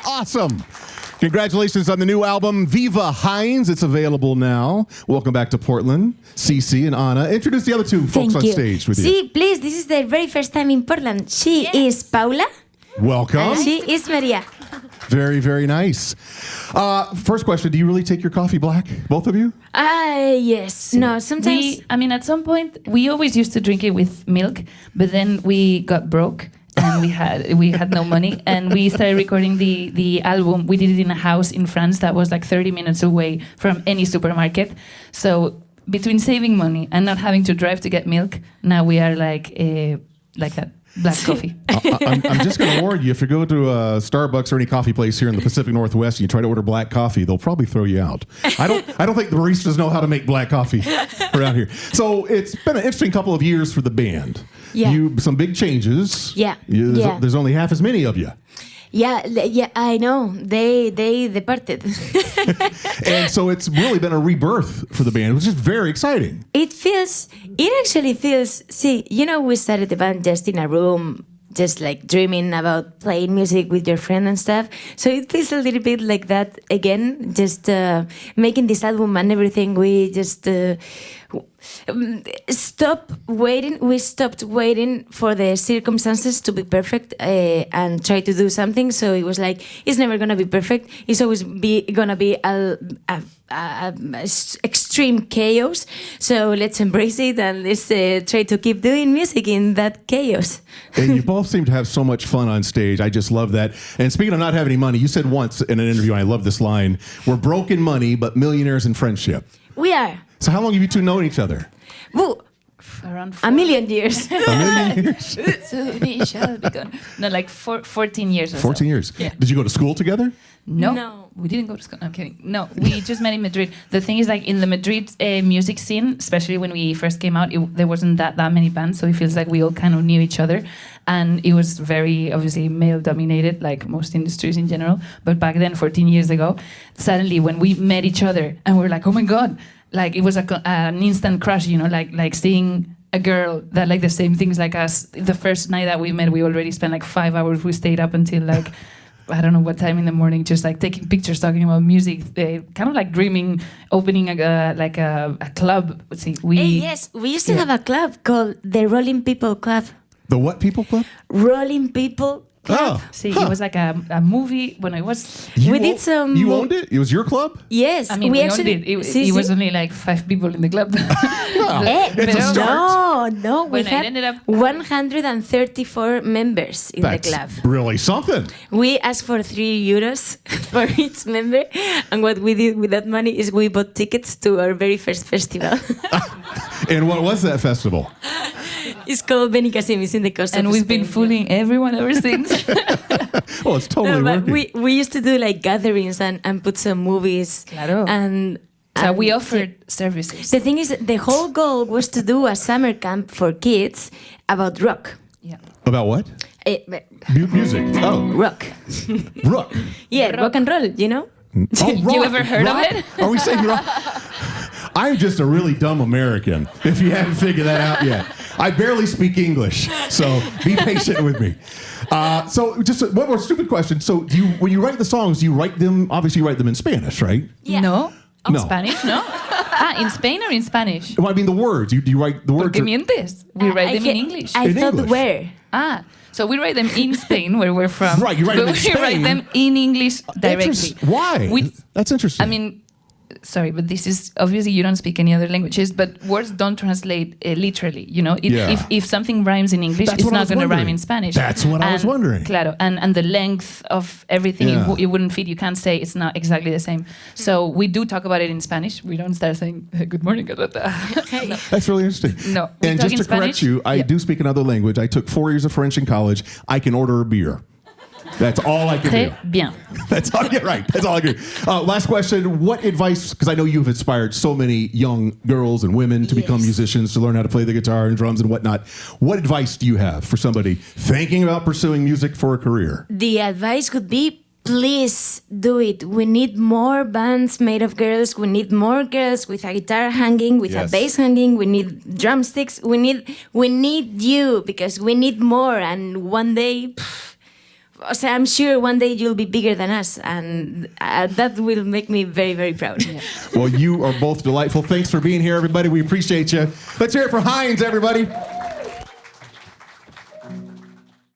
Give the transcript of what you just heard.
Awesome. Congratulations on the new album, Viva Hinds. It's available now. Welcome back to Portland. Cece and Anna. Introduce the other two folks on stage with you. See, please, this is their very first time in Portland. She is Paula. Welcome. And she is Maria. Very, very nice. First question, do you really take your coffee black, both of you? Yes. No, sometimes. At some point, we always used to drink it with milk, but then we got broke. And we had no money, and we started recording the album. We did it in a house in France that was like 30 minutes away from any supermarket. So between saving money and not having to drive to get milk, now we are like that black coffee. I'm just going to warn you, if you go to a Starbucks or any coffee place here in the Pacific Northwest and you try to order black coffee, they'll probably throw you out. I don't think the baristas know how to make black coffee around here. So it's been an interesting couple of years for the band. Yeah. Some big changes. Yeah. There's only half as many of you. Yeah, I know. They departed. And so it's really been a rebirth for the band, which is very exciting. It actually feels, we started the band just in a room, just like dreaming about playing music with your friend and stuff. So it feels a little bit like that again, just making this album and everything. We just stopped waiting. We stopped waiting for the circumstances to be perfect and try to do something. So it was like, it's never going to be perfect. It's always gonna be extreme chaos. So let's embrace it and let's try to keep doing music in that chaos. And you both seem to have so much fun on stage. I just love that. And speaking of not having any money, you said once in an interview, and I love this line, we're broke in money, but millionaires in friendship. We are. So how long have you two known each other? Well, around a million years. A million years? So we shall be gone. No, like 14 years or 14 so. years. Yeah. Did you go to school together? No. We didn't go to school. I'm kidding. No, we just met in Madrid. The thing is, like, in the Madrid music scene, especially when we first came out, there wasn't that many bands, so it feels like we all kind of knew each other. And it was very, obviously, male-dominated, like most industries in general. But back then, 14 years ago, suddenly when we met each other, and we were like, oh my God, like, it was an instant crush, like seeing a girl that liked the same things like us. The first night that we met, we already spent like 5 hours. We stayed up until like... I don't know what time in the morning, just like taking pictures, talking about music, kind of like dreaming, opening a club. See, Yes, we used to have a club called the Rolling People Club. The what people club? Rolling People Club. Oh, see, it was like a movie when I was. We did some. You owned it? It was your club? Yes, I mean, we actually owned it. It was only like 5 people in the club. It's a start. No, we had 134 members in the club. That's really something. We asked for €3 for each member, and what we did with that money is we bought tickets to our very first festival. And what was that festival? It's called Benicassim. It's in the coast and of we've Spain. been fooling everyone ever since. Oh, it's totally but working. we used to do like gatherings and put some movies. Claro. So we offered services. The thing is, the whole goal was to do a summer camp for kids about rock. Yeah. About what? Music. Oh. Rock. Rock. Yeah, rock and roll, you know? Oh, You ever heard of it? Are we saying rock? I'm just a really dumb American, if you haven't figured that out yet. I barely speak English, so be patient with me. So just one more stupid question. So when you write the songs, obviously you write them in Spanish, right? Yeah. No. No. Spanish, no? In Spain or in Spanish? Well, I mean the words. Do you write the words? Porque mientes. We write them in English. I In thought English. where? So we write them in Spain, where we're from. Right, you write them in we Spain. write them in English directly. Why? That's interesting. I mean, sorry, but this is obviously you don't speak any other languages, but words don't translate literally. If something rhymes in English, That's it's what I not was going to rhyme wondering. in Spanish. That's what I was wondering. Claro, and the length of everything, Yeah. it wouldn't fit. You can't say it's not exactly the same. So we do talk about it in Spanish. We don't start saying good morning. No. That's really interesting. No, we And talk just in to correct Spanish. you, I Yeah. do speak another language. I took 4 years of French in college. I can order a beer. That's all I can Très do. bien. That's all. Yeah, right. That's all I can do. Last question. What advice, because I know you've inspired so many young girls and women to become musicians, to learn how to play the guitar and drums and whatnot. What advice do you have for somebody thinking about pursuing music for a career? The advice could be, please do it. We need more bands made of girls. We need more girls with a guitar hanging, with a bass hanging. We need drumsticks. We need you, because we need more. And one day, so I'm sure one day you'll be bigger than us, and that will make me very, very proud. Yeah. Well, you are both delightful. Thanks for being here, everybody. We appreciate you. Let's hear it for Hinds, everybody.